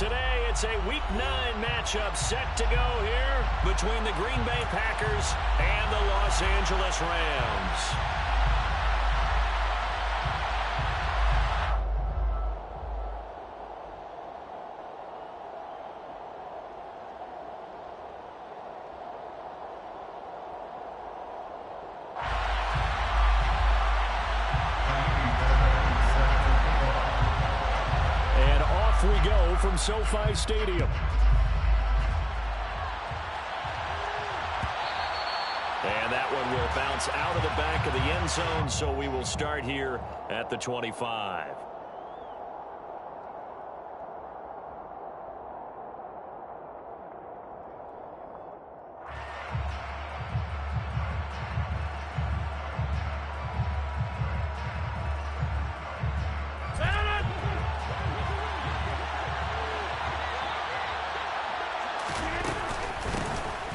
Today, it's a Week 9 matchup set to go here between the Green Bay Packers and the Los Angeles Rams. We go from Ssfa Stadium. And that one will bounce out of the back of the end zone, so we will start here at the 25.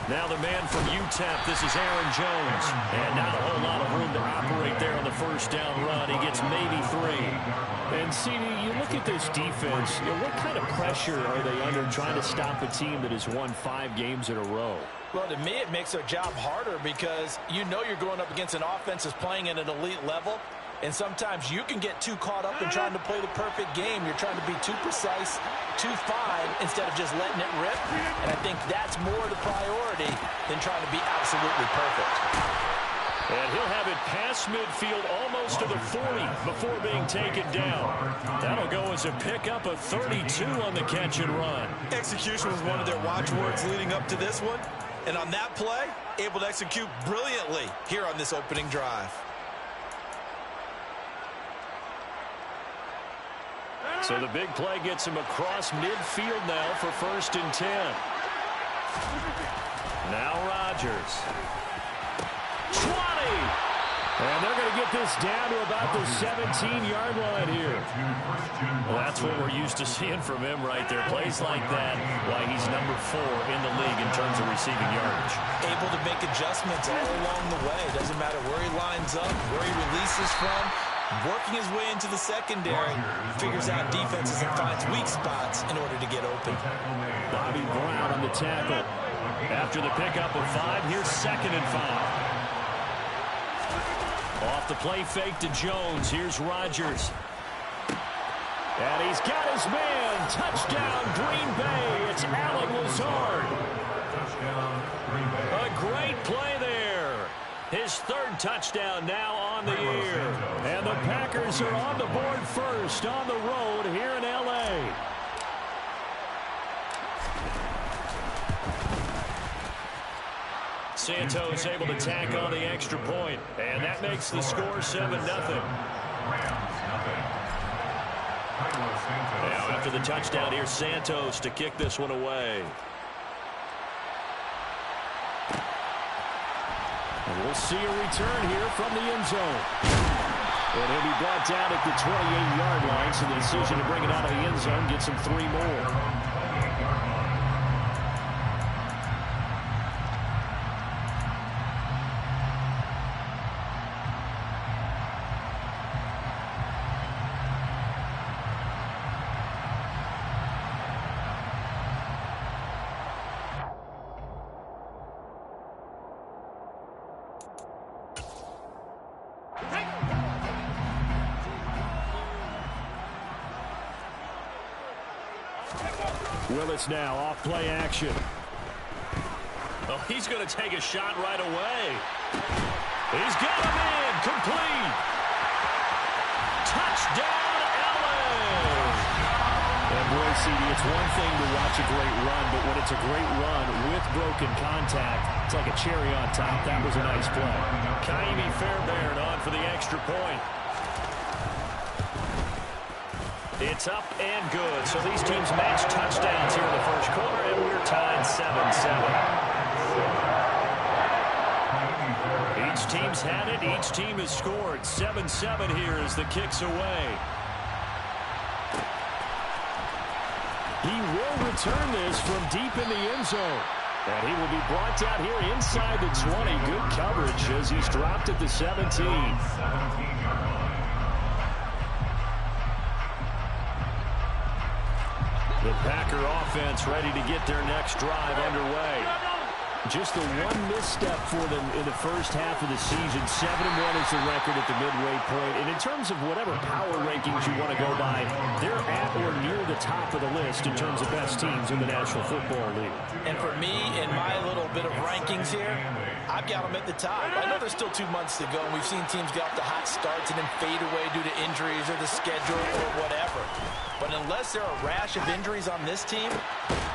Now the man from UTEP, this is Aaron Jones. And not a whole lot of room to operate there on the first down run. He gets maybe 3. And, CD, you look at this defense, what kind of pressure are they under trying to stop a team that has won 5 games in a row? Well, to me, it makes their job harder because you know you're going up against an offense that's playing at an elite level. And sometimes you can get too caught up in trying to play the perfect game. You're trying to be too precise, too fine, instead of just letting it rip. And I think that's more the priority than trying to be absolutely perfect. And he'll have it past midfield almost to the 40 before being taken down. That'll go as a pickup of 32 on the catch and run. Execution was one of their watchwords leading up to this one. And on that play, able to execute brilliantly here on this opening drive. So the big play gets him across midfield now for 1st and 10. Now Rodgers. 20! And they're going to get this down to about the 17-yard line here. Well, that's what we're used to seeing from him right there. Plays like that, why he's number 4 in the league in terms of receiving yardage. Able to make adjustments all along the way. Doesn't matter where he lines up, where he releases from. Working his way into the secondary, figures out defenses and finds weak spots in order to get open. Bobby Brown on the tackle. After the pickup of 5, here's 2nd and 5. Off the play fake to Jones. Here's Rodgers. And he's got his man. Touchdown, Green Bay. It's Allen Lazard. A great play there. His 3rd touchdown now on the year. And the Packers are on the board first on the road here in L.A. Santos able to tack on the extra point. And that makes the score 7-0. Now after the touchdown, here's Santos to kick this one away. And we'll see a return here from the end zone. And he'll be brought down at the 28-yard line, so the decision to bring it out of the end zone gets him 3 more. Willis now off play action. Oh, he's going to take a shot right away. He's got him in. Complete. Touchdown, Allen. And boy, CD, it's one thing to watch a great run, but when it's a great run with broken contact, it's like a cherry on top. That was a nice play. Kaimi Fairbairn on for the extra point. It's up and good. So these teams match touchdowns here in the first quarter, and we're tied 7-7. Each team's had it. Each team has scored. 7-7 here as the kick's away. He will return this from deep in the end zone. And he will be brought down here inside the 20. Good coverage as he's dropped at the 17. The Packer offense ready to get their next drive underway. Just the one misstep for them in the first half of the season. 7-1 is the record at the midway point. And in terms of whatever power rankings you want to go by, they're at or near the top of the list in terms of best teams in the National Football League. And for me, in my little bit of rankings here, I've got them at the top. I know there's still 2 months to go, and we've seen teams get off to hot starts and then fade away due to injuries or the schedule or whatever. But unless there are a rash of injuries on this team,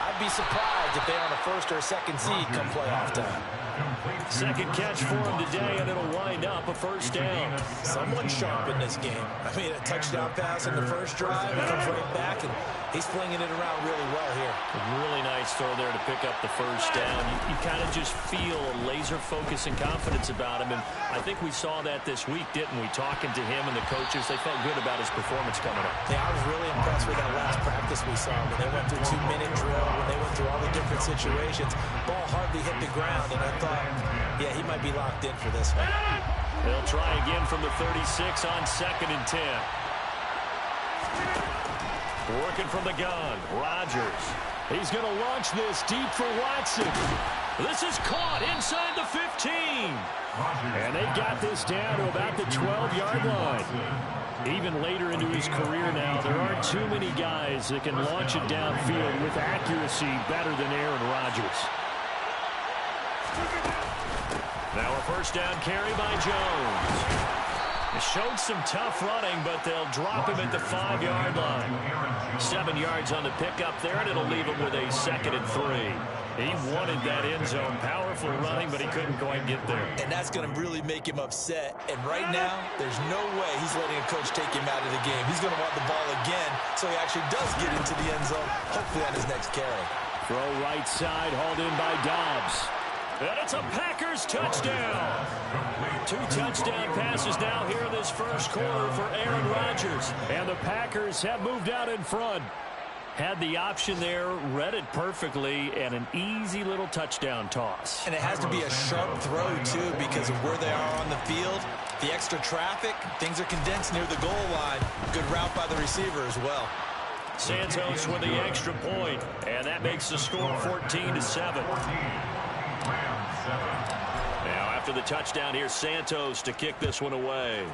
I'd be surprised if they're on a first or a second seed come playoff time. Second catch for him today, and it'll wind up a first down. Someone sharp in this game. I mean, a touchdown pass in the first drive, he comes right back, and he's flinging it around really well here. A really nice throw there to pick up the first down. You kind of just feel a laser focus and confidence about him, and I think we saw that this week, didn't we? Talking to him and the coaches, they felt good about his performance coming up. Yeah, I was really impressed with that last practice we saw when they went through 2-minute drill, when they went through all the different situations. Ball hardly hit the ground, and I thought, yeah, he might be locked in for this one. They'll try again from the 36 on 2nd and 10. Working from the gun, Rodgers. He's going to launch this deep for Watson. This is caught inside the 15. And they got this down to about the 12-yard line. Even later into his career now, there aren't too many guys that can launch it downfield with accuracy better than Aaron Rodgers. Now a first down carry by Jones. It showed some tough running, but they'll drop him at the 5-yard line. 7 yards on the pickup there, and it'll leave him with a 2nd and 3. He wanted that end zone. Powerful running, but he couldn't quite get there. And that's going to really make him upset. And right now, there's no way he's letting a coach take him out of the game. He's going to want the ball again, so he actually does get into the end zone, hopefully on his next carry. Throw right side, hauled in by Dobbs. And it's a Packers touchdown. 2 touchdown passes now here in this first quarter for Aaron Rodgers. And the Packers have moved out in front. Had the option there, read it perfectly, and an easy little touchdown toss. And it has to be a sharp throw, too, because of where they are on the field. The extra traffic, things are condensed near the goal line. Good route by the receiver as well. Santos with the extra point, and that makes the score 14-7. Now after the touchdown, here's Santos to kick this one away.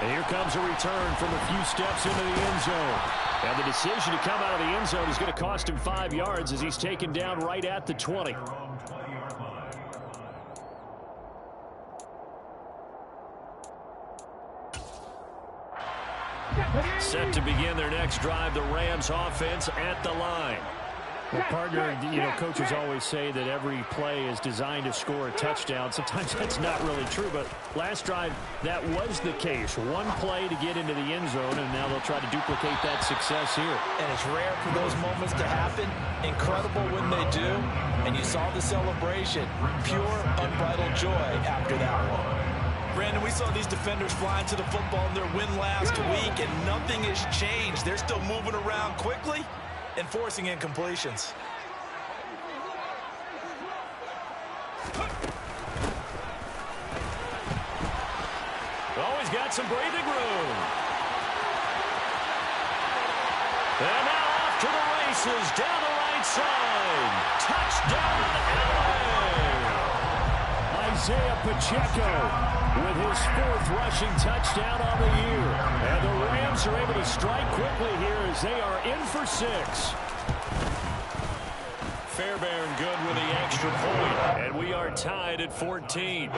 And here comes a return from a few steps into the end zone. And the decision to come out of the end zone is going to cost him 5 yards as he's taken down right at the 20. Set to begin their next drive, the Rams offense at the line. Well, partner, coaches always say that every play is designed to score a touchdown. Sometimes that's not really true, but last drive, that was the case. One play to get into the end zone, and now they'll try to duplicate that success here. And it's rare for those moments to happen. Incredible when they do. And you saw the celebration. Pure, unbridled joy after that one. Brandon, we saw these defenders flying to the football in their win last week, and nothing has changed. They're still moving around quickly and forcing incompletions. Always got some breathing room. And now off to the races down the right side. Touchdown, LA! Isaiah Pacheco with his 4th rushing touchdown on the year. And the Rams are able to strike quickly here as they are in for 6. Fairbairn good with the extra point, and we are tied at 14.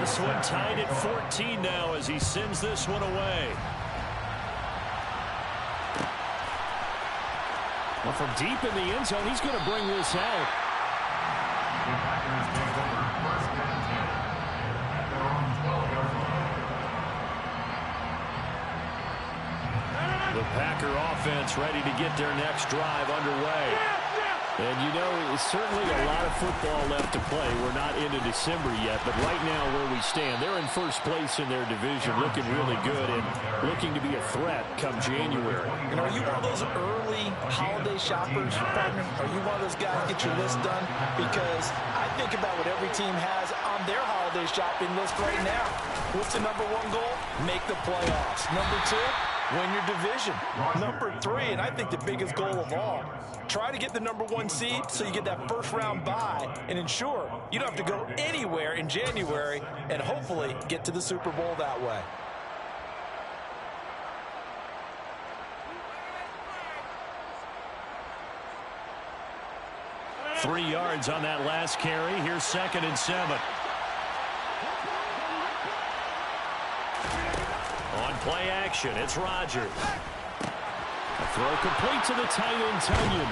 This one tied at 14 now as he sends this one away. Well, from deep in the end zone, he's going to bring this out. The Packer offense ready to get their next drive underway. And, certainly a lot of football left to play. We're not into December yet, but right now where we stand, they're in first place in their division, looking really good and looking to be a threat come January. And are you one of those early holiday shoppers, partner? Are you one of those guys get your list done? Because I think about what every team has on their holiday holiday shopping list right now. What's the number one goal? Make the playoffs. Number two, win your division. Number three, and I think the biggest goal of all, try to get the number one seed so you get that first round bye and ensure you don't have to go anywhere in January and hopefully get to the Super Bowl that way. Three yards on that last carry. Here's 2nd and 7. On play action, it's Rodgers. A throw complete to the tight end, Tunyon.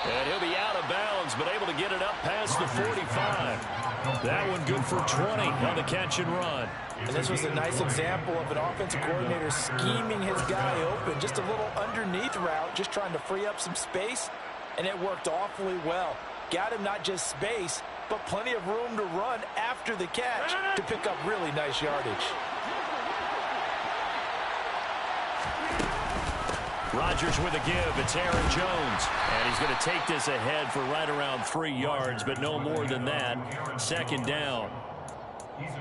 And he'll be out of bounds, but able to get it up past the 45. That one good for 20 on the catch and run. And this was a nice example of an offensive coordinator scheming his guy open. Just a little underneath route, just trying to free up some space, and it worked awfully well. Got him not just space, but plenty of room to run after the catch to pick up really nice yardage. Rodgers with a give. It's Aaron Jones. And he's going to take this ahead for right around 3 yards, but no more than that. 2nd down.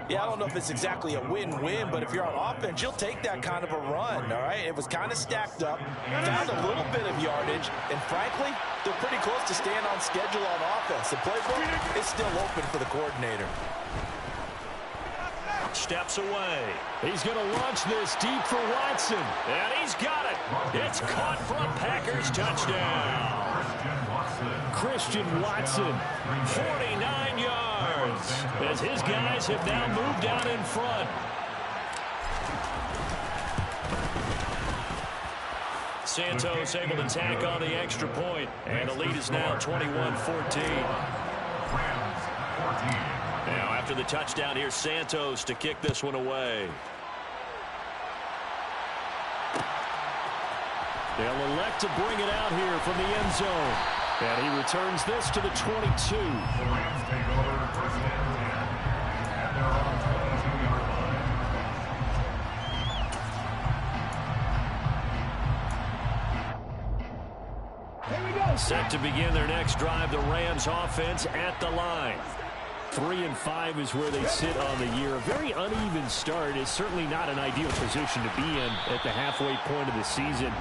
Yeah, I don't know if it's exactly a win-win, but if you're on offense, you'll take that kind of a run, all right? It was kind of stacked up, found a little bit of yardage, and frankly, they're pretty close to staying on schedule on offense. The playbook is still open for the coordinator. Steps away. He's going to launch this deep for Watson. And he's got it. It's caught for a Packers touchdown. Christian Watson, 49 yards, as his guys have now moved down in front. Santos able to tack on the extra point, and the lead is now 21-14. Now after the touchdown, here's Santos to kick this one away. They'll elect to bring it out here from the end zone. And he returns this to the 22. Set to begin their next drive, the Rams offense at the line. 3-5 is where they sit on the year. A very uneven start is certainly not an ideal position to be in at the halfway point of the season.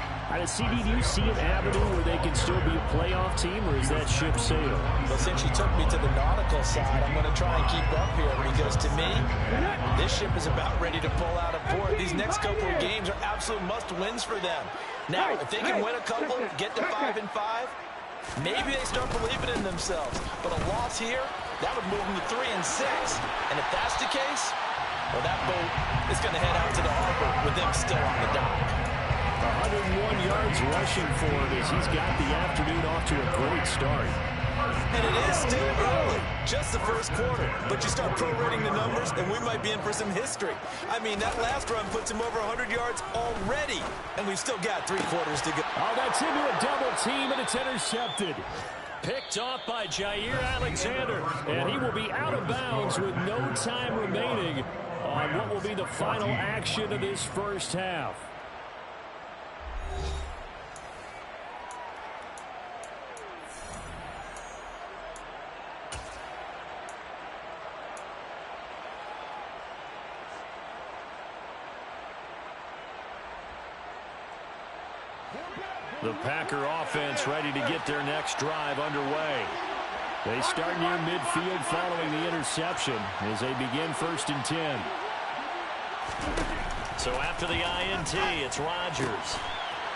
CD, do you see an avenue where they can still be a playoff team, or is that ship sailed? Well, since you took me to the nautical side, I'm going to try and keep up here, because to me, this ship is about ready to pull out of port. These next couple of games are absolute must-wins for them. Now, if they can win a couple, get to 5-5, maybe they start believing in themselves. But a loss here, that would move them to 3-6. And if that's the case, well, that boat is going to head out to the harbor with them still on the dock. 101 yards rushing for him as he's got the afternoon off to a great start. And it is still early, just the first quarter. But you start prorating the numbers, and we might be in for some history. I mean, that last run puts him over 100 yards already, and we've still got 3 quarters to go. Oh, that's into a double team, and it's intercepted. Picked off by Jair Alexander, and he will be out of bounds with no time remaining on what will be the final action of this first half. The Packer offense ready to get their next drive underway. They start near midfield following the interception as they begin 1st and 10. So after the INT, it's Rodgers.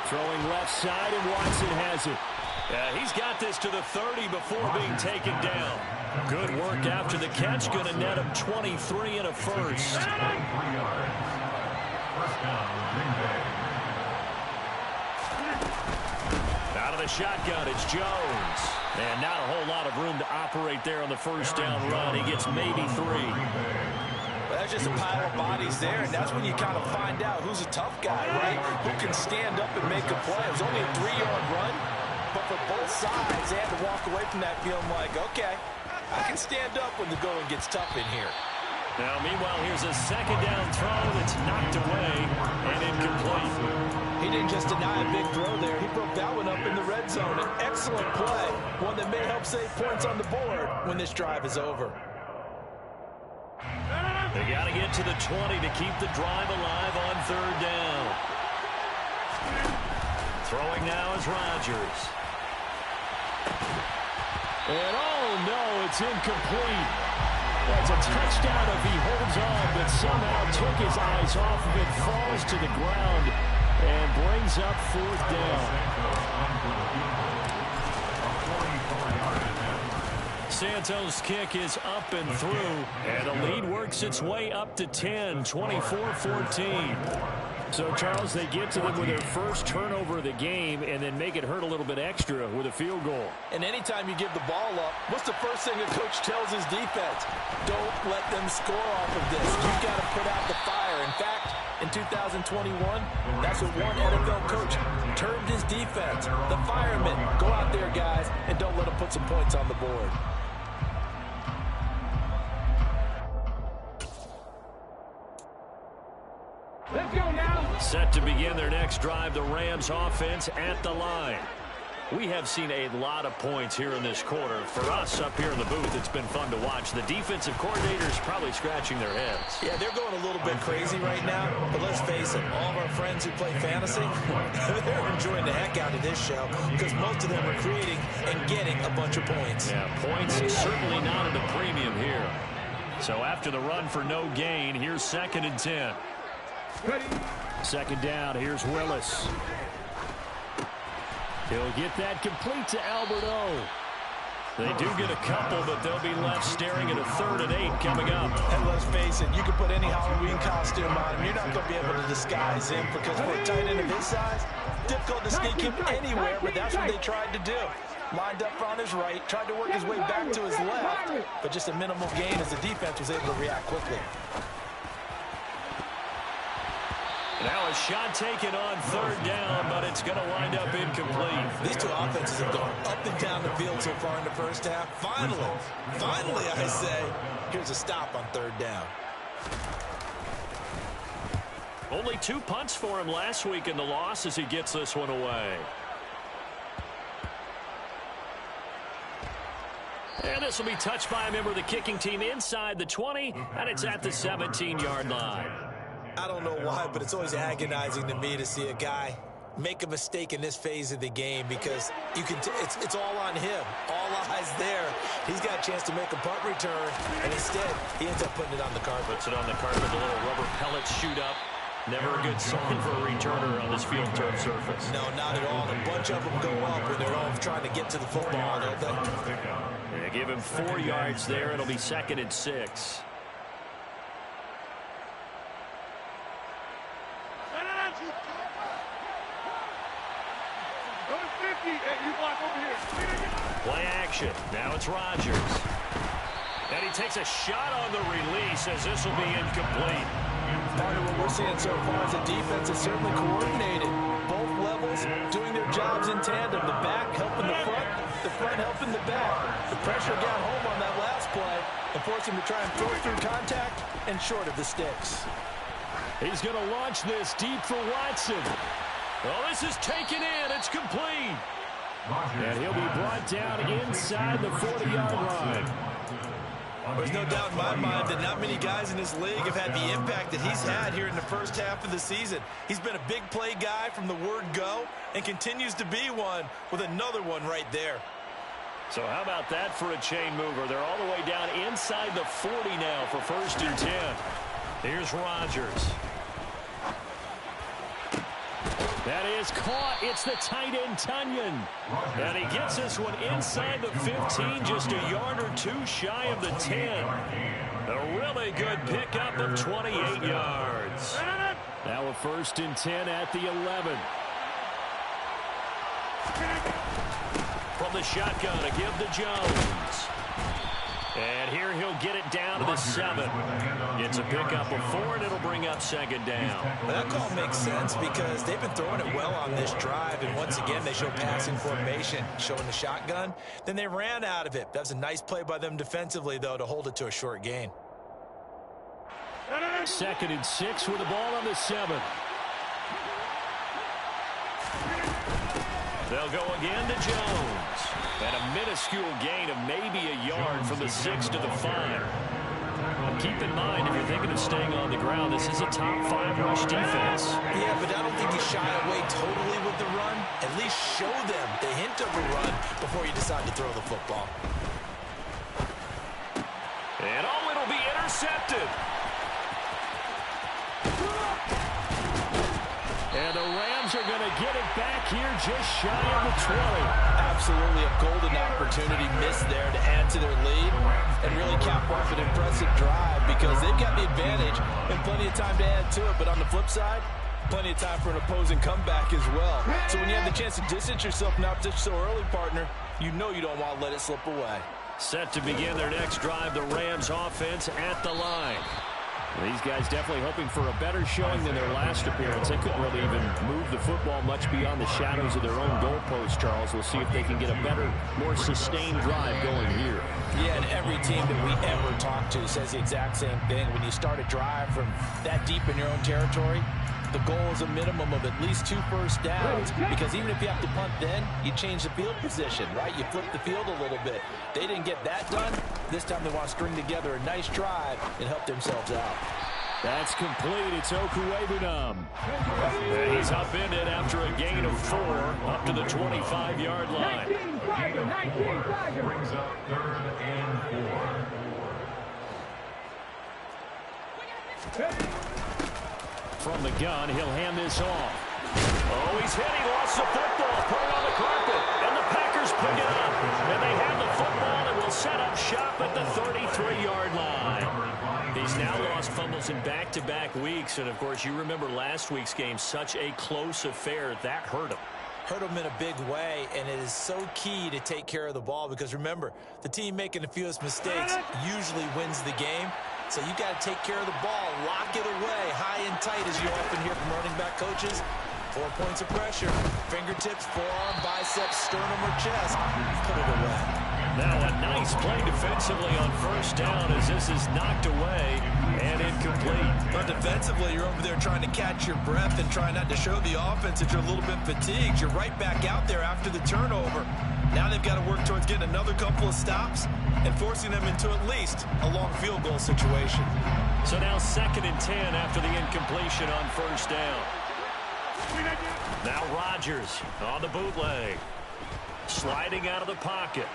Throwing left side, and Watson has it. He's got this to the 30 before being taken down. Good work after the catch. Going to net him 23 and a first. Out of the shotgun, it's Jones. And not a whole lot of room to operate there on the first down run. He gets maybe 3. Well, that's just a pile of bodies there, and that's when you kind of find out who's a tough guy, right? Who can stand up and make a play. It was only a 3-yard run, but for both sides, they had to walk away from that feeling like, okay, I can stand up when the going gets tough in here. Now, meanwhile, here's a 2nd down throw that's knocked away and incomplete. He didn't just deny a big throw there. He broke that one up in the red zone. An excellent play, one that may help save points on the board when this drive is over. They got to get to the 20 to keep the drive alive on third down. Throwing now is Rodgers. And oh no, it's incomplete. That's a touchdown if he holds on, but somehow took his eyes off of it, falls to the ground, and brings up fourth down. Santos' kick is up and through, and the lead works its way up to 10, 24-14. So, Charles, they get to them with their first turnover of the game and then make it hurt a little bit extra with a field goal. And anytime you give the ball up, what's the first thing a coach tells his defense? Don't let them score off of this. You've got to put out the fire. In fact, in 2021, that's what one NFL coach termed his defense. The firemen. Go out there, guys, and don't let them put some points on the board. Let's go now. Set to begin their next drive, the Rams offense at the line. We have seen a lot of points here in this quarter. For us up here in the booth, it's been fun to watch. The defensive coordinators probably scratching their heads. Yeah, they're going a little bit crazy right now, but let's face it, all of our friends who play fantasy, they're enjoying the heck out of this show because most of them are creating and getting a bunch of points. Yeah, points certainly not at a premium here. So after the run for no gain, here's 2nd and 10. Ready. Second down, here's Willis. He'll get that complete to Alberto. They do get a couple, but they'll be left staring at a 3rd and 8 coming up. And let's face it, you can put any Halloween costume on him. You're not going to be able to disguise him because for a tight end of his size, difficult to sneak him anywhere, but that's what they tried to do. Lined up on his right, tried to work his way back to his left, but just a minimal gain as the defense was able to react quickly. Now a shot taken on 3rd down, but it's going to wind up incomplete. These two offenses have gone up and down the field so far in the first half. Finally, I say, here's a stop on 3rd down. Only 2 punts for him last week in the loss as he gets this one away. And this will be touched by a member of the kicking team inside the 20, and it's at the 17-yard line. I don't know why, but it's always agonizing to me to see a guy make a mistake in this phase of the game because you can it's all on him. All eyes there. He's got a chance to make a punt return, and instead he ends up putting it on the carpet. Puts it on the carpet, the little rubber pellets shoot up. Never a good sign for a returner on this field turf surface. No, not at all. A bunch of them go up when they're all trying to get to the football, don't they? Yeah, give him 4 yards there. It'll be 2nd and 6. Play action. Now it's Rodgers. And he takes a shot on the release as this will be incomplete. Part of what we're seeing so far is the defense is certainly coordinated. Both levels doing their jobs in tandem. The back helping the front helping the back. The pressure got home on that last play and forced him to try and throw through contact and short of the sticks. He's going to launch this deep for Watson. Well, this is taken in. It's complete. And he'll be brought down inside the 40-yard line. There's no doubt in my mind that not many guys in this league have had the impact that he's had here in the first half of the season. He's been a big play guy from the word go and continues to be one with another one right there. So how about that for a chain mover? They're all the way down inside the 40 now for 1st and 10. Here's Rodgers. That is caught. It's the tight end, Tunyon. And he gets this one inside the 15, just a yard or 2 shy of the 10. A really good pickup of 28 yards. Now a 1st and 10 at the 11. From the shotgun to give to Jones. And here he'll get it down to the 7. Gets a pickup of 4, and it'll bring up 2nd down. Well, that call makes sense because they've been throwing it well on this drive, and once again they show passing formation, showing the shotgun. Then they ran out of it. That was a nice play by them defensively, though, to hold it to a short gain. 2nd and 6 with the ball on the 7. They'll go again to Jones. And a minuscule gain of maybe a yard from the 6 to the 5. Keep in mind, if you're thinking of staying on the ground, this is a top 5 rush defense. Yeah, but I don't think you shy away totally with the run. At least show them the hint of a run before you decide to throw the football. And oh, it'll be intercepted. And the Rams are going to get it back here just shy of the 20. Absolutely a golden opportunity missed there to add to their lead and really cap off an impressive drive because they've got the advantage and plenty of time to add to it. But on the flip side, plenty of time for an opposing comeback as well. So when you have the chance to distance yourself not just so early, partner, you know you don't want to let it slip away. Set to begin their next drive, the Rams offense at the line. These guys definitely hoping for a better showing than their last appearance. They couldn't really even move the football much beyond the shadows of their own goalpost, Charles. We'll see if they can get a better, more sustained drive going here. Yeah, and every team that we ever talk to says the exact same thing. When you start a drive from that deep in your own territory, the goal is a minimum of at least 2 first downs because even if you have to punt then, you change the field position, right? You flip the field a little bit. They didn't get that done. This time they want to string together a nice drive and help themselves out. That's complete. It's Okuwebunam. And he's upended after a gain of 4 up to the 25-yard line. 19 Tiger. Brings up 3rd and 4. From the gun, he'll hand this off. Oh, he's hit. He lost the football. Put it on the carpet. And the Packers pick it up. And they have the football and will set up shop at the 33-yard line. He's now lost fumbles in back-to-back weeks. And, of course, you remember last week's game, such a close affair. That hurt him. Hurt him in a big way, and it is so key to take care of the ball because, remember, the team making the fewest mistakes usually wins the game. So you got to take care of the ball, lock it away, high and tight, as you often hear from running back coaches. 4 points of pressure, fingertips, forearm, biceps, sternum, or chest. Put it away. Now a nice play defensively on first down as this is knocked away and incomplete. But defensively, you're over there trying to catch your breath and trying not to show the offense that you're a little bit fatigued. You're right back out there after the turnover. Now they've got to work towards getting another couple of stops and forcing them into at least a long field goal situation. So now 2nd and 10 after the incompletion on first down. Now Rodgers on the bootleg. Sliding out of the pocket.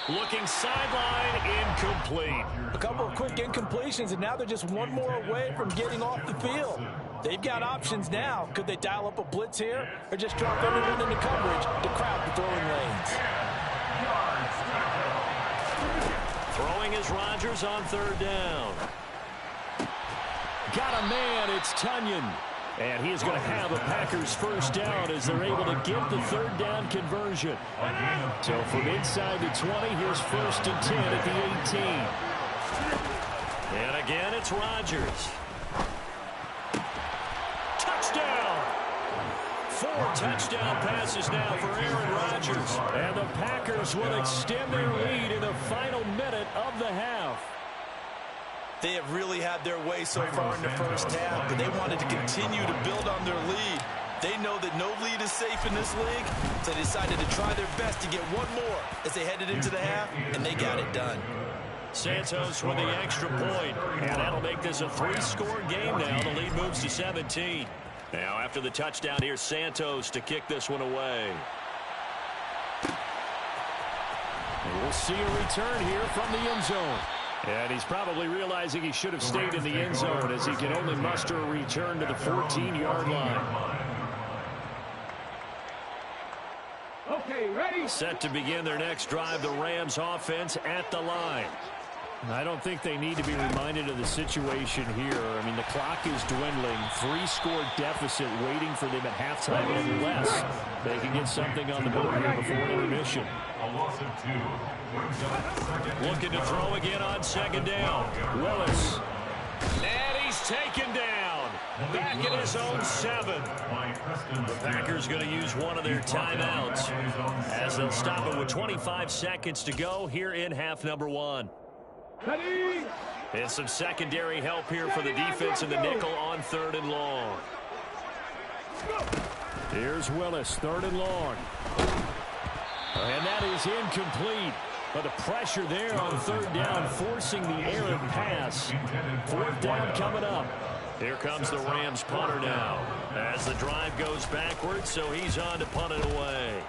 Looking sideline, incomplete. A couple of quick incompletions, and now they're just one more away from getting off the field. They've got options now. Could they dial up a blitz here or just drop everyone into coverage to crowd the throwing lanes? Throwing is Rodgers on 3rd down. Got a man, it's Tunyon. And he is going to have a Packers first down as they're able to get the 3rd down conversion. So from inside the 20, here's 1st and 10 at the 18. And again, it's Rodgers. Touchdown! 4 touchdown passes now for Aaron Rodgers. And the Packers will extend their lead in the final minute of the half. They have really had their way so far in the first half, but they wanted to continue to build on their lead. They know that no lead is safe in this league, so they decided to try their best to get one more as they headed into the half, and they got it done. Santos with the extra point, and that'll make this a 3-score game now. The lead moves to 17. Now after the touchdown, here's Santos to kick this one away. And we'll see a return here from the end zone. And he's probably realizing he should have stayed in the end zone as he can only muster a return to the 14-yard line. Okay, ready? Set to begin their next drive, the Rams offense at the line. I don't think they need to be reminded of the situation here. I mean, the clock is dwindling. 3-score deficit waiting for them at halftime unless they can get something on the board here before intermission. A loss of 2. Looking to throw again on 2nd down. Willis. And he's taken down. Back at his own 7. The Packers going to use one of their timeouts as they'll stop it with 25 seconds to go here in half number 1. Ready? And some secondary help here for the defense in the nickel on 3rd and long. Here's Willis, 3rd and long. And that is incomplete. But the pressure there on third down, forcing the errant pass. Fourth down coming up. Here comes the Rams punter now as the drive goes backwards, so he's on to punt it away.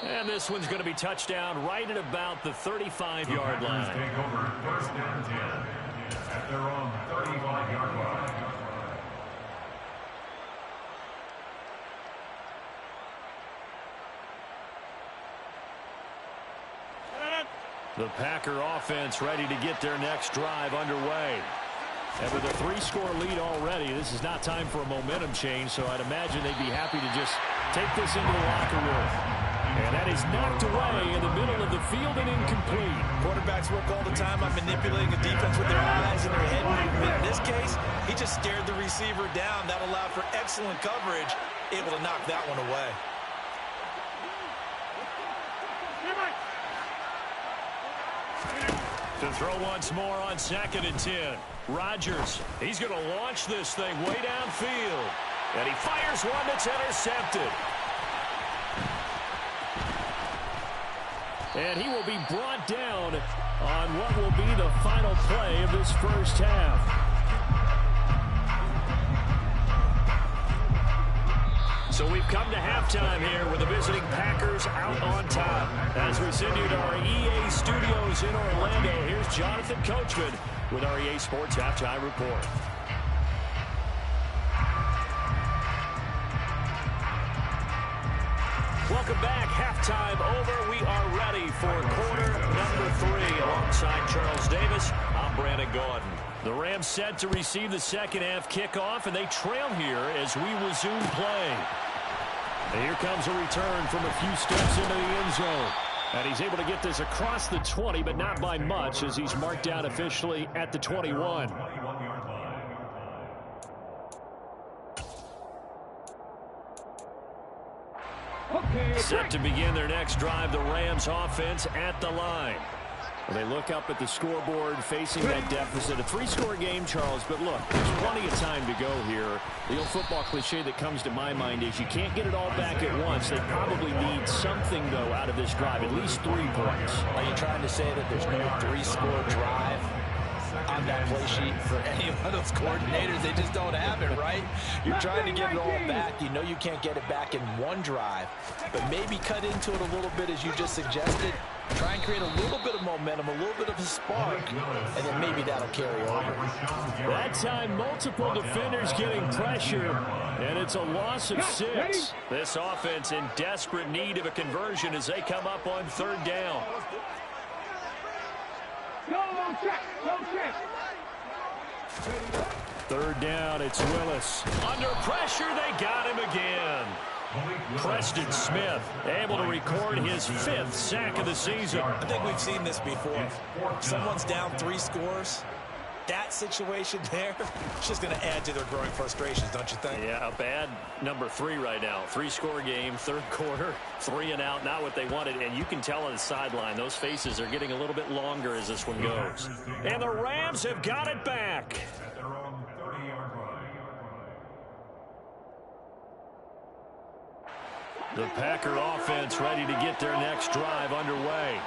And this one's going to be touchdown right at about the 35-yard line. Take over first and 10 at their own 35-yard line. The Packer offense ready to get their next drive underway. And with a 3-score lead already, this is not time for a momentum change, so I'd imagine they'd be happy to just take this into the locker room. And that is knocked away in the middle of the field and incomplete. Quarterbacks work all the time on manipulating the defense with their eyes and their head movement. In this case, he just stared the receiver down. That allowed for excellent coverage, able to knock that one away. To throw once more on 2nd and 10. Rodgers, he's going to launch this thing way downfield. And he fires one that's intercepted. And he will be brought down on what will be the final play of this first half. So we've come to halftime here with the visiting Packers out on top. As we send you to our EA studios in Orlando, here's Jonathan Coachman with our EA Sports Halftime Report. Welcome back. Halftime over. We are ready for quarter number 3. Alongside Charles Davis, I'm Brandon Gordon. The Rams set to receive the second half kickoff, and they trail here as we resume play. And here comes a return from a few steps into the end zone. And he's able to get this across the 20, but not by much, as he's marked down officially at the 21. Set to begin their next drive, the Rams offense at the line. They look up at the scoreboard facing that deficit. A 3-score game, Charles, but look, there's plenty of time to go here. The old football cliche that comes to my mind is you can't get it all back at once. They probably need something, though, out of this drive, at least 3 points. Are you trying to say that there's no 3-score drive on that play sheet for any of those coordinators? They just don't have it, right? You're trying to get it all back. You know you can't get it back in one drive, but maybe cut into it a little bit as you just suggested. Try and create a little bit of momentum, a little bit of a spark, and then maybe that'll carry over. That time, multiple defenders getting pressure, and it's a loss of 6. This offense in desperate need of a conversion as they come up on 3rd down. Go check, go check. 3rd down, it's Willis. Under pressure, they got him again. Preston Smith able to record his 5th sack of the season. I think we've seen this before. Someone's down 3 scores. That situation there, it's just going to add to their growing frustrations, don't you think? Yeah, a bad number 3 right now. 3-score game, 3rd quarter, 3 and out, not what they wanted. And you can tell on the sideline, those faces are getting a little bit longer as this one goes. And the Rams have got it back. At their own 30-yard line. The Packer offense ready to get their next drive underway.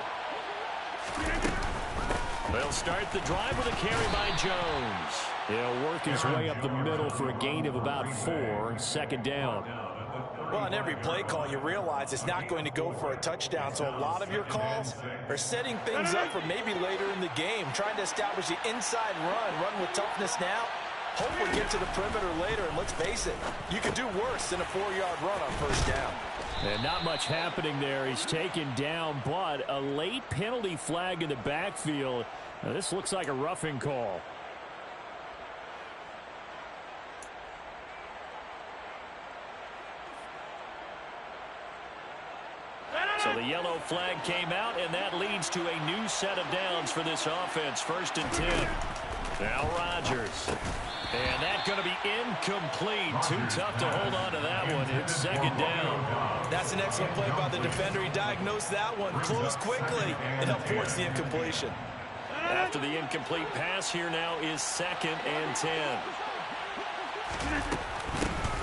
They'll start the drive with a carry by Jones. He'll work his way up the middle for a gain of about 4, 2nd down. Well, on every play call, you realize it's not going to go for a touchdown, so a lot of your calls are setting things up for maybe later in the game, trying to establish the inside run with toughness now. Hopefully get to the perimeter later, and let's face it, you could do worse than a 4-yard run on 1st down. And not much happening there. He's taken down, but a late penalty flag in the backfield. Now, this looks like a roughing call. So the yellow flag came out, and that leads to a new set of downs for this offense. 1st and 10. Now Rodgers. And that's going to be incomplete. Too tough to hold on to that one. It's 2nd down. That's an excellent play by the defender. He diagnosed that one, closed quickly, and helped force the incompletion. After the incomplete pass, here now is 2nd and 10.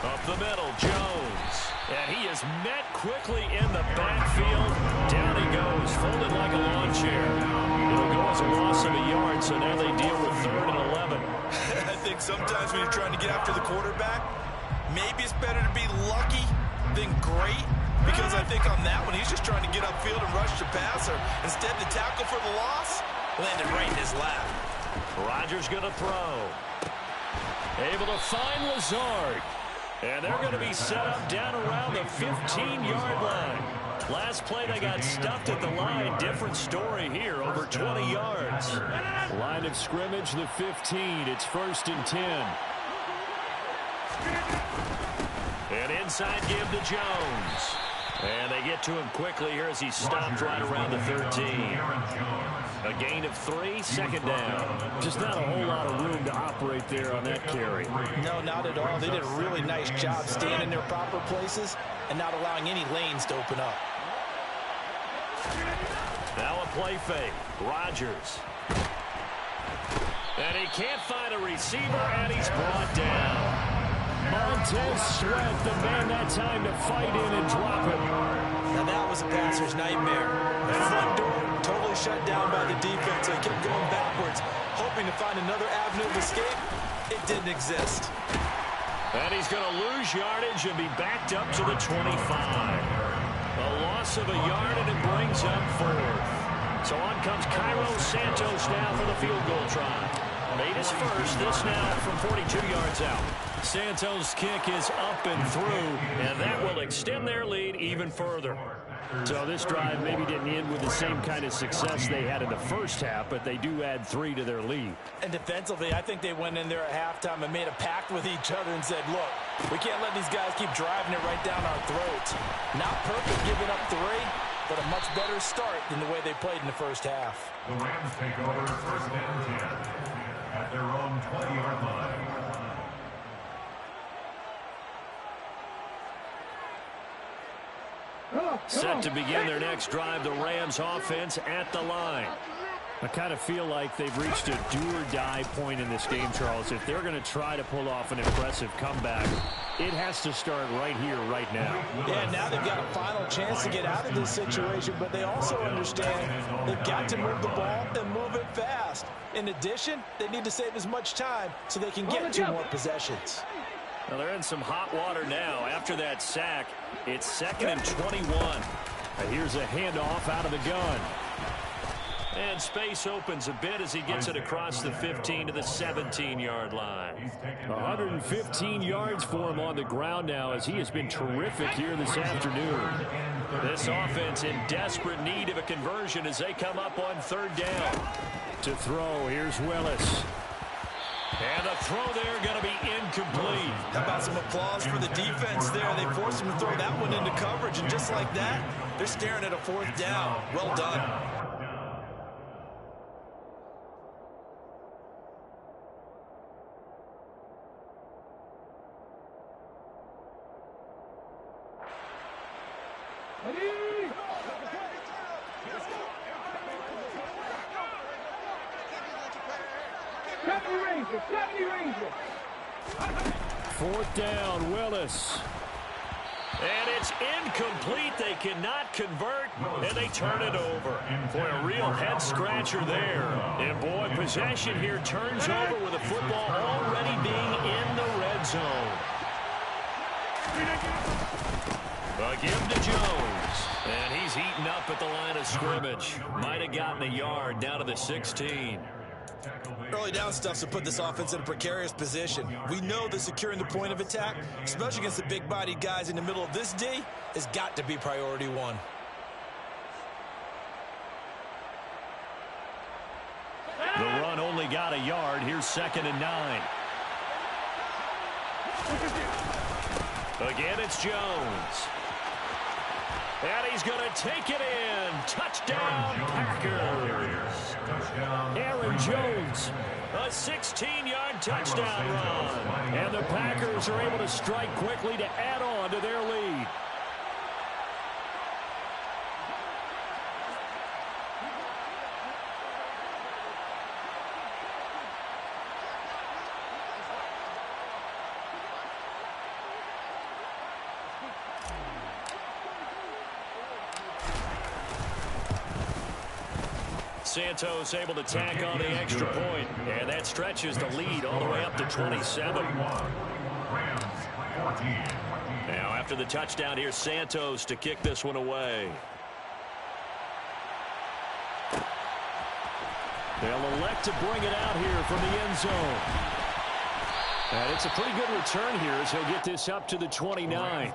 Up the middle, Jones. And he is met quickly in the backfield. Down he goes, folded like a lawn chair. It'll go as a loss of a yard, so now they deal with 3rd and 11. I think sometimes when you're trying to get after the quarterback, maybe it's better to be lucky than great, because I think on that one, he's just trying to get upfield and rush the passer. Instead, the tackle for the loss landed right in his lap. Rodgers going to throw. Able to find Lazard. And they're going to be set up down around the 15-yard line. Last play, they got stuffed at the line. Different story here, over 20 yards. Line of scrimmage, the 15. It's 1st and 10. And inside give to Jones. And they get to him quickly here as he stopped right around the 13. A gain of 3, 2nd down. Just not a whole lot of room to operate there on that carry. No, not at all. They did a really nice job staying in their proper places and not allowing any lanes to open up. Now a play fake. Rodgers. And he can't find a receiver, and he's brought down. Montez Sweat, the man that time to fight in and drop it. Now that was a passer's nightmare. The front door totally shut down by the defense. They kept going backwards, hoping to find another avenue of escape. It didn't exist. And he's going to lose yardage and be backed up to the 25. A loss of a yard, and it brings up 4th. So on comes Cairo Santos now for the field goal try. Made his first, this now from 42 yards out. Santos' kick is up and through, and that will extend their lead even further. So this drive maybe didn't end with the same kind of success they had in the first half, but they do add 3 to their lead. And defensively, I think they went in there at halftime and made a pact with each other and said, look, we can't let these guys keep driving it right down our throats. Not perfect giving up 3, but a much better start than the way they played in the first half. The Rams take over 1st and 10 at their own 20-yard line. Set to begin their next drive, the Rams offense at the line. I kind of feel like they've reached a do-or-die point in this game, Charles. If they're going to try to pull off an impressive comeback, it has to start right here, right now. Yeah, now they've got a final chance to get out of this situation, but they also understand they've got to move the ball and move it fast. In addition, they need to save as much time so they can get 2 more possessions. Well, they're in some hot water now. After that sack, it's 2nd and 21. Here's a handoff out of the gun. And space opens a bit as he gets it across the 15 to the 17-yard line. 115 yards for him on the ground now, as he has been terrific here this afternoon. This offense in desperate need of a conversion as they come up on 3rd down. To throw, here's Willis. And the throw there going to be incomplete. How about some applause for the defense there? They forced him to throw that one into coverage, and just like that, they're staring at a 4th down. Well done. Fourth down, Willis. And it's incomplete. They cannot convert, and they turn it over. Boy, a real head-scratcher there. And, boy, possession here turns over with the football already being in the red zone. A give to Jones. And he's eaten up at the line of scrimmage. Might have gotten a yard down to the 16. Early down stuff's to put this offense in a precarious position. We know that securing the point of attack, especially against the big-bodied guys in the middle of this D, has got to be priority 1. The run only got a yard. Here's 2nd and 9. Again, it's Jones. And he's going to take it in. Touchdown, Packers. Aaron Jones. A 16-yard touchdown run. And the Packers are able to strike quickly to add on to their lead. Santos able to tack on the extra point, and that stretches the lead all the way up to 27. Now, after the touchdown, here's Santos to kick this one away. They'll elect to bring it out here from the end zone. And it's a pretty good return here as he'll get this up to the 29.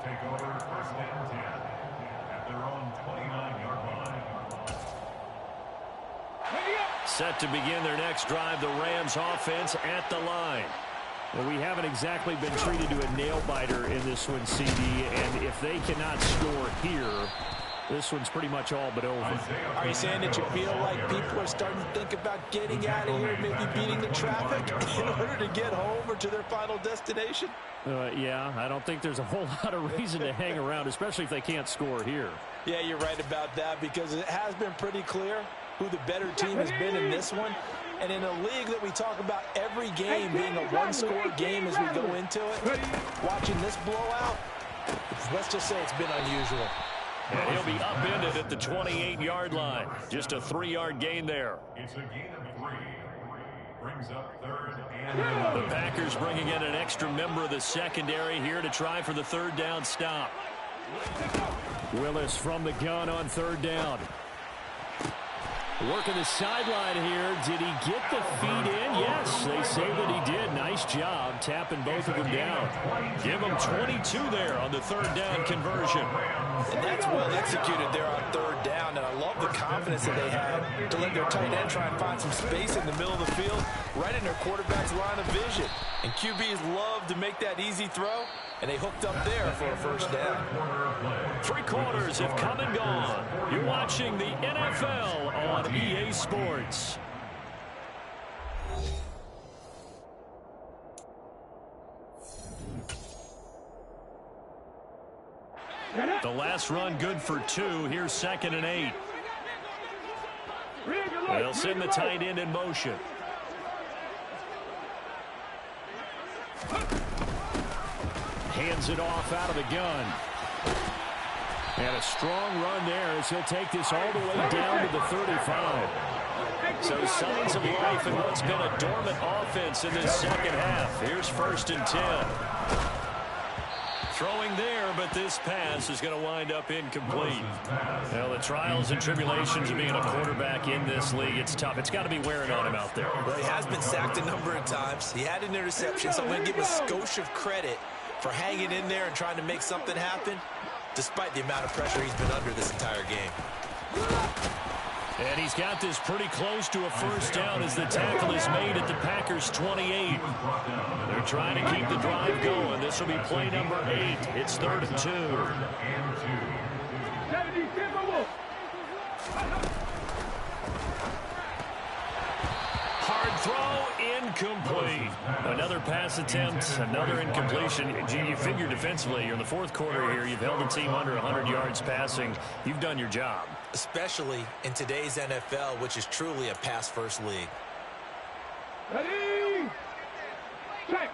Set to begin their next drive, the Rams offense at the line. Well, we haven't exactly been treated to a nail-biter in this one, CD, and if they cannot score here, this one's pretty much all but over. Are you saying that you feel like people are starting to think about getting out of here, maybe beating the traffic in order to get home or to their final destination? Yeah, I don't think there's a whole lot of reason to hang around, especially if they can't score here. Yeah, you're right about that because it has been pretty clear who the better team has been in this one. And in a league that we talk about every game being a one-score game as we go into it, watching this blowout, let's just say it's been unusual. And he'll be upended at the 28-yard line. Just a 3-yard gain there. It's a gain of 3. Brings up third and the Packers bringing in an extra member of the secondary here to try for the third down stop. Willis from the gun on third down. Working the sideline here. Did he get the feet in? Yes, they say that he did. Nice job tapping both of them down. Give him 22 there on the third down conversion. And that's well executed there on third down. And I love the confidence that they had to let their tight end try and find some space in the middle of the field, right in their quarterback's line of vision. And QBs love to make that easy throw, and they hooked up there for a first down. 3 quarters have come and gone. You're watching the NFL on EA Sports. The last run good for 2. Here's 2nd and 8. They'll send the tight end in motion. Hands it off out of the gun. And a strong run there as he'll take this all the way down to the 35. So signs of life in what's been a dormant offense in this second half. Here's 1st and 10. Throwing there, but this pass is going to wind up incomplete. Well, the trials and tribulations of being a quarterback in this league, it's tough. It's got to be wearing on him out there. Well, he has been sacked a number of times. He had an interception, so I'm going to give him a skosh of credit for hanging in there and trying to make something happen, despite the amount of pressure he's been under this entire game. And he's got this pretty close to a first down as the tackle is made at the Packers' 28. They're trying to keep the drive going. This will be play number 8. It's 3rd and 2. Hard throw, incomplete. Another pass attempt, another incompletion. You figure defensively, you're in the 4th quarter here. You've held the team under 100 yards passing. You've done your job. Especially in today's NFL, which is truly a pass-first league. Ready? Check.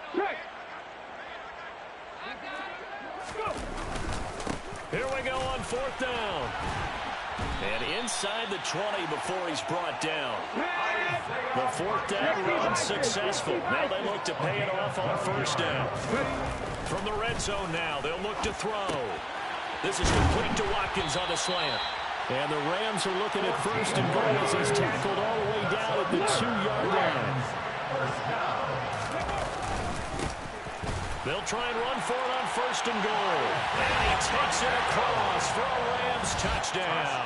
Here we go on 4th down. And inside the 20 before he's brought down. The 4th down run successful. Now they look to pay it off on 1st down. From the red zone now, they'll look to throw. This is complete to Watkins on the slant. And the Rams are looking at 1st and goal as he's tackled all the way down at the 2-yard line. They'll try and run for it on 1st and goal. And he takes it across for a Rams touchdown.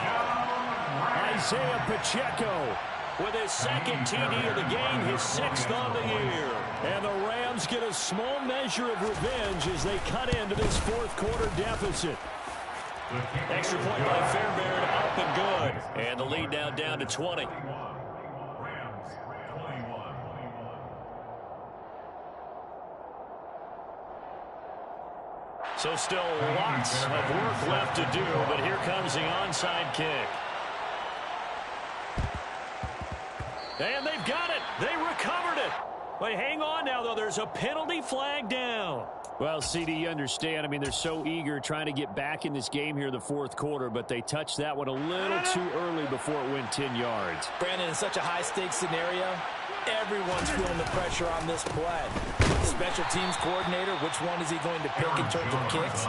Isaiah Pacheco with his 2nd TD of the game, his 6th on the year. And the Rams get a small measure of revenge as they cut into this 4th quarter deficit. Extra point by Fairbairn, up and good. And the lead now down to 20. So still lots of work left to do, but here comes the onside kick. And they've got it. They recovered it. But hang on now, though. There's a penalty flag down. Well, CD, you understand. I mean, they're so eager trying to get back in this game here in the fourth quarter, but they touched that one a little too early before it went 10 yards. Brandon, in such a high-stakes scenario, everyone's feeling the pressure on this play. Special teams coordinator, which one is he going to pick in terms of kicks?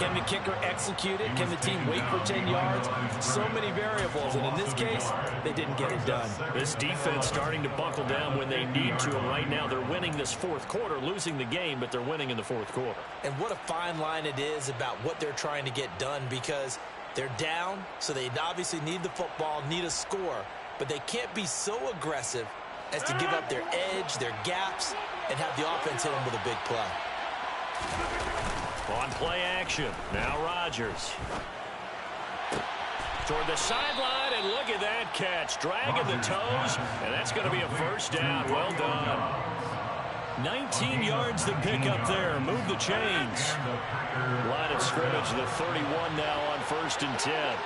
Can the kicker execute it? Can the team wait for 10 yards? So many variables, and in this case, they didn't get it done. This defense starting to buckle down when they need to, and right now they're winning this fourth quarter, losing the game, but they're winning in the fourth quarter. And what a fine line it is about what they're trying to get done, because they're down, so they obviously need the football, need a score, but they can't be so aggressive as to give up their edge, their gaps, and have the offense hit them with a big play. On play action, now Rodgers. Toward the sideline, and look at that catch. Dragging the toes, and that's going to be a first down. Well done. 19 yards to pick up there. Move the chains. Line of scrimmage, the 31 now on 1st and 10.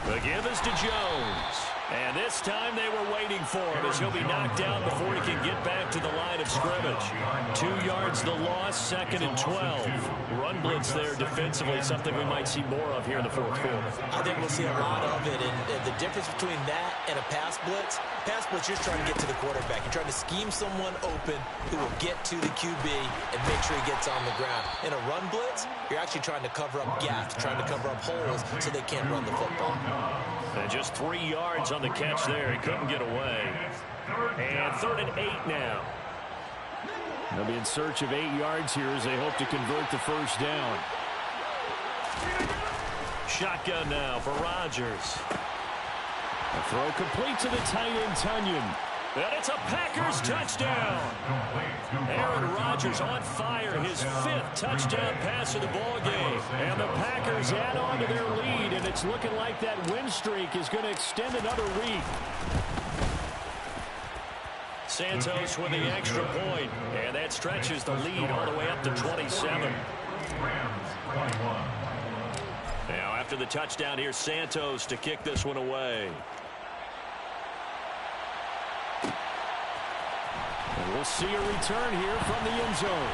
The give is to Jones. And this time they were waiting for him as he'll be knocked down before he can get back to the line of scrimmage. 2 yards the loss, 2nd and 12. Run blitz there defensively, something we might see more of here in the fourth quarter. I think we'll see a lot of it, and the difference between that and a pass blitz, you're just trying to get to the quarterback. You're trying to scheme someone open who will get to the QB and make sure he gets on the ground. In a run blitz, you're actually trying to cover up gaps, trying to cover up holes so they can't run the football. And just 3 yards on the catch there. He couldn't get away. And 3rd and 8 now. They'll be in search of 8 yards here as they hope to convert the first down. Shotgun now for Rodgers. A throw complete to the tight end, Tunyon. And it's a Packers touchdown. Aaron Rodgers on fire, his 5th touchdown pass of the ball game. And the Packers add on to their lead, and it's looking like that win streak is going to extend another week. Santos with the extra point, and that stretches the lead all the way up to 27. Now after the touchdown, here's Santos to kick this one away. And we'll see a return here from the end zone.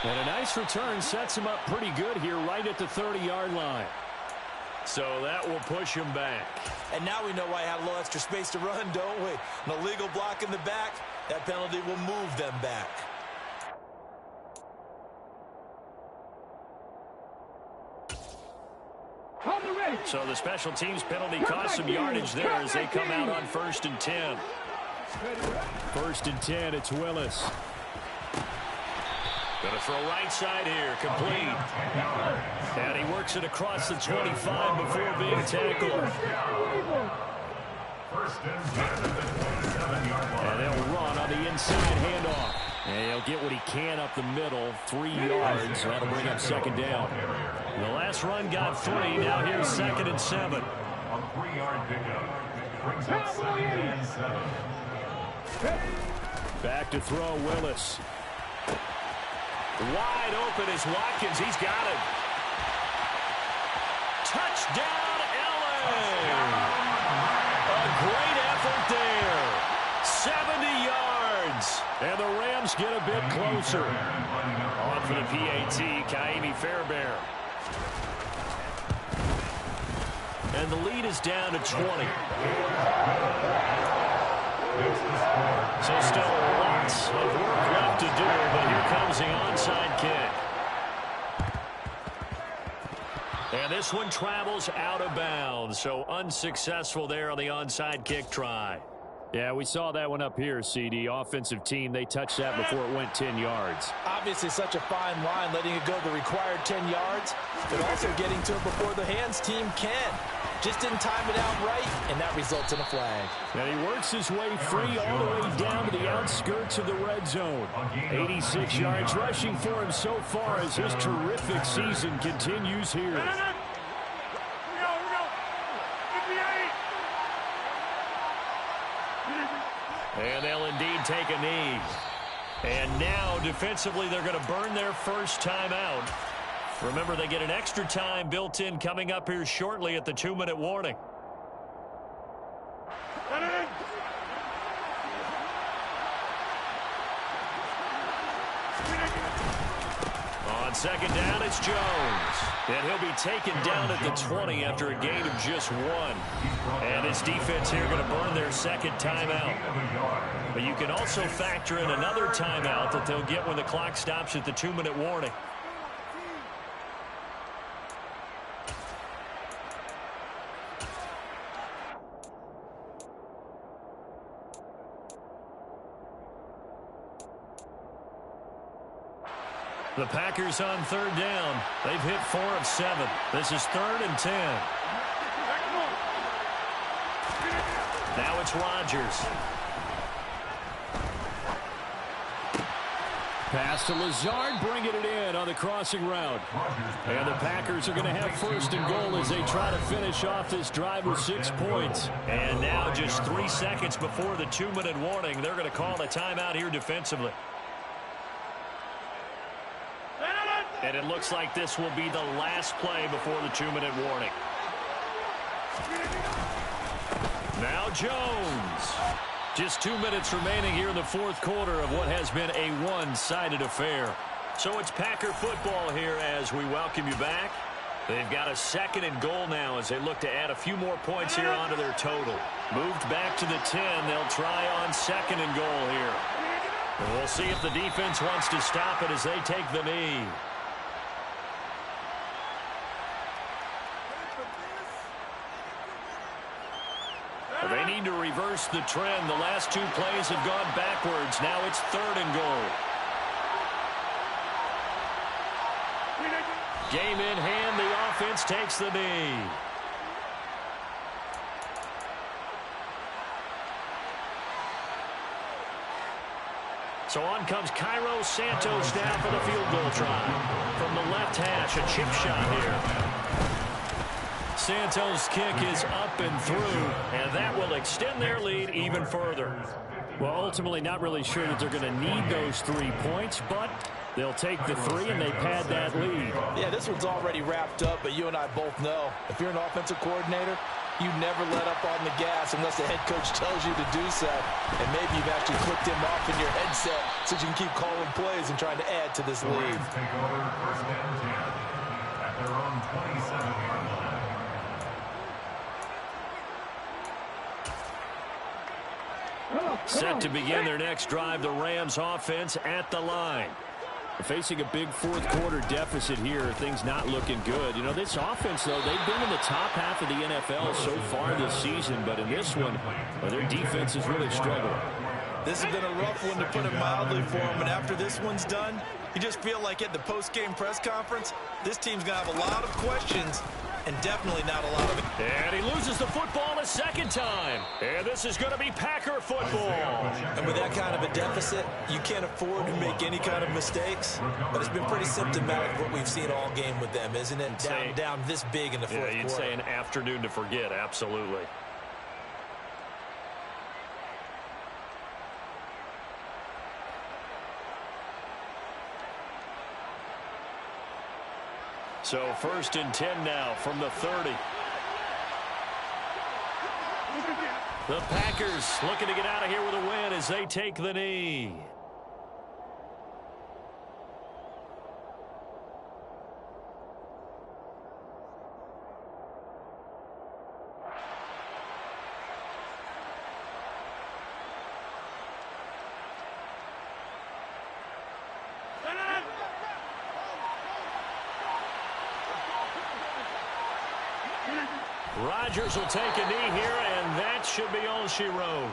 And a nice return sets him up pretty good here right at the 30-yard line. So that will push him back. And now we know why I had a little extra space to run, don't we? An illegal block in the back, that penalty will move them back. So the special teams penalty cost some yardage there as they come out on 1st and 10. 1st and 10, it's Willis. Going to throw right side here, complete. And he works it across the 25 before being tackled. And they'll run on the inside handoff. And he'll get what he can up the middle, 3 yards. That'll bring up 2nd down. The last run got 3. Now here's 2nd and 7. On 3-yard pickup. Brings up 2nd and 7. Back to throw, Willis. Wide open is Watkins. He's got it. Touchdown, LA. A great effort there. 70 yards. And the Rams get a bit closer. On for the PAT, Kaimi Fairbairn. And the lead is down to 20. So still lots of work left to do, but here comes the onside kick. And this one travels out of bounds, so unsuccessful there on the onside kick try. Yeah, we saw that one up here, CD. Offensive team, they touched that before it went 10 yards. Obviously such a fine line, letting it go the required 10 yards, but also getting to it before the hands team can. Just didn't time it out right, and that results in a flag. And he works his way free all the way down to the outskirts of the red zone. 86 yards rushing for him so far as his terrific season continues here. And they'll indeed take a knee. And now, defensively, they're going to burn their first time out. Remember, they get an extra time built in coming up here shortly at the 2-minute warning. On second down, it's Jones. And he'll be taken down at the 20 after a gain of just 1. And this defense here going to burn their second timeout. But you can also factor in another timeout that they'll get when the clock stops at the 2-minute warning. The Packers on third down. They've hit 4 of 7. This is 3rd and 10. Now it's Rodgers. Pass to Lazard, bringing it in on the crossing route. And the Packers are going to have 1st and goal as they try to finish off this drive with 6 points. And now just 3 seconds before the 2-minute warning, they're going to call a timeout here defensively. And it looks like this will be the last play before the 2-minute warning. Now Jones. Just 2 minutes remaining here in the 4th quarter of what has been a one-sided affair. So it's Packer football here as we welcome you back. They've got a 2nd and goal now as they look to add a few more points here onto their total. Moved back to the 10. They'll try on 2nd and goal here. And we'll see if the defense wants to stop it as they take the knee. They need to reverse the trend. The last 2 plays have gone backwards. Now it's 3rd and goal. Game in hand. The offense takes the knee. So on comes Cairo Santos now for the field goal try. From the left hash, a chip shot here. Santos' kick is up and through, and that will extend their lead even further. Well, ultimately not really sure that they're going to need those 3 points, but they'll take the 3 and they pad that lead. Yeah, this one's already wrapped up, but you and I both know if you're an offensive coordinator, you never let up on the gas unless the head coach tells you to do so. And maybe you've actually clicked him off in your headset so you can keep calling plays and trying to add to this lead. Take over 1st and 10 at their own 27-yard line. Set to begin their next drive, the Rams offense at the line. Facing a big 4th quarter deficit here, things not looking good. You know, this offense, though, they've been in the top half of the NFL so far this season, but in this one, their defense has really struggled. This has been a rough one, to put it mildly, for them. And after this one's done, you just feel like at the post-game press conference, this team's going to have a lot of questions and definitely not a lot of it. And he loses the football a 2nd time. And this is going to be Packer football. And with that kind of a deficit, you can't afford to make any kind of mistakes. But it's been pretty symptomatic of what we've seen all game with them, isn't it? Down this big in the 4th quarter. You'd say an afternoon to forget, absolutely. So 1st and 10 now from the 30. The Packers looking to get out of here with a win as they take the knee. Rodgers will take a knee here, and that should be all she wrote.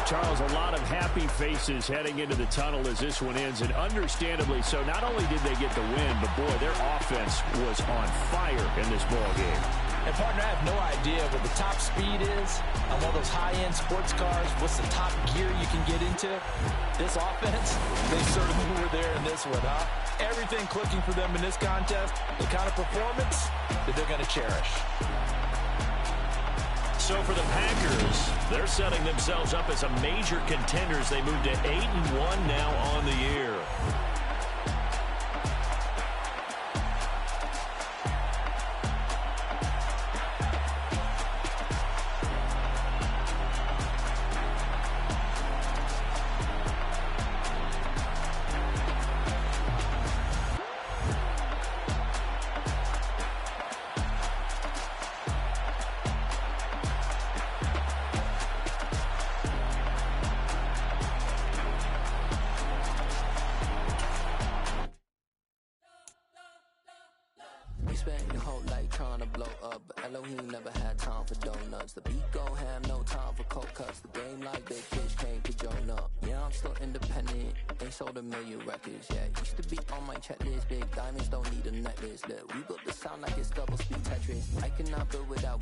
Charles, a lot of happy faces heading into the tunnel as this one ends, and understandably so. Not only did they get the win, but boy, their offense was on fire in this ball game. And, partner, I have no idea what the top speed is on one of those high-end sports cars. What's the top gear you can get into? This offense, they certainly were there in this one, huh? Everything clicking for them in this contest, the kind of performance that they're going to cherish. So for the Packers, they're setting themselves up as a major contenders. They move to 8-1 now on the year. Spent your whole life trying to blow up, but Elohim never had time for donuts. The beat go ham, no time for cold cuts. The game like big fish came to Jonah. Yeah, I'm still independent, ain't sold a million records. Yeah, used to be on my checklist. Big diamonds don't need a necklace. Look, we built the sound like it's double speed Tetris. I cannot build without